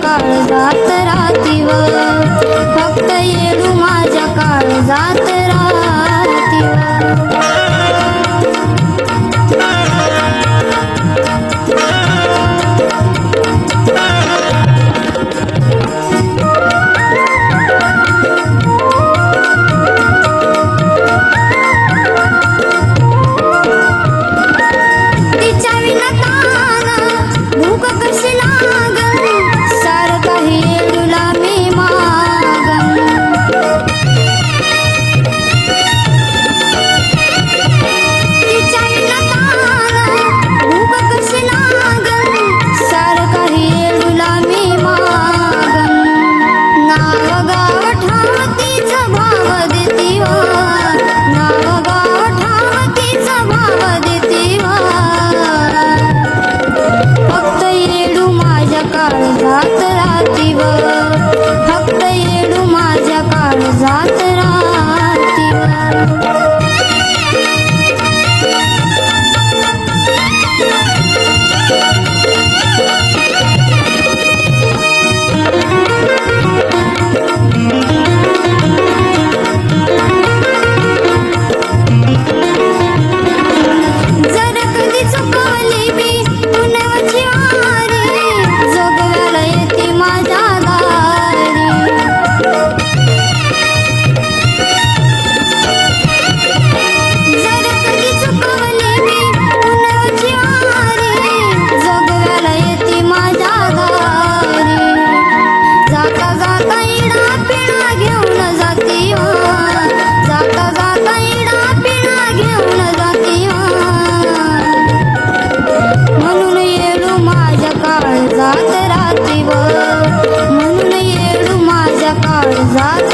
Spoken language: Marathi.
काळजात राहतीवर, फक्त येडू माझ्या काळजात राहतीवर. तिच्या विना तान भूक कशी लागन, सारं काही येडूला मी मागन. तिच्या विना तान भूक कशी लागन, सारं काही येडूला मी मागन. नाव गाव ठाव तिचं भाव देती व, नाव गाव ठाव तिचं भाव देती व, फक्त येडू माझ्या काळजात राहतीवर, फक्त येडू माझ्या काळजात राहतीवर. जर कधी चुकवली मी पुनवची वारी, जोगव्याला येते माझ्या दारी. जर कधी चुकवली मी पुनवची वारी, जोगव्याला येते माझ्या दारी. जाता जाता इडा पिढा घेऊन जाती व, जाता जाता इडा पिढा घेऊन जाती व, म्हणून येडू माझ्या काळजात राहतीवर, म्हणून येडू माझ्या काळजात